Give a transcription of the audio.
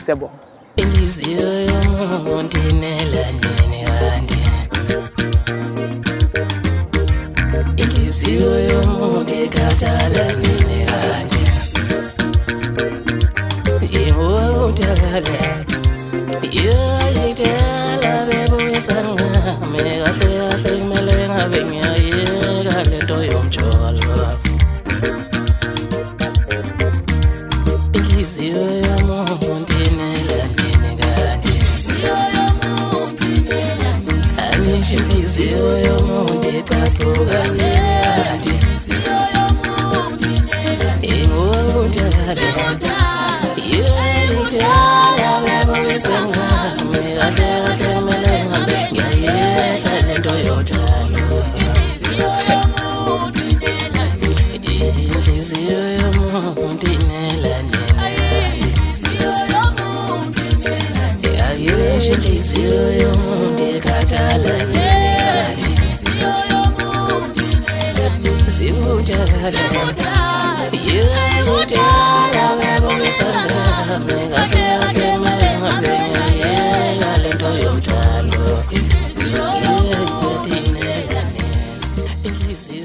Siyabonga. Inhliziyo yomuntu inelanini kanti inhliziyo yomuntu ikhathala nini kanti yebo uthakala yayithala bebuyisangame kahle kahle kumele ngabe ngiyayeka lento yomjolo inhliziyo yomuntu inelanini kanti anisho inhliziyo yomuntu icasuka nini kanti ingudala yayithala bebuyisangame kahle kahle kumele ngabe ngiyayeka lento yothando inhliziyo yomuntu inelanini inhliziyo yomuntu ikhathala nini sibuthala yayithala bebuyisangame kahle kahle kumele ngabe ngiyayeka lento yothando inhliziyo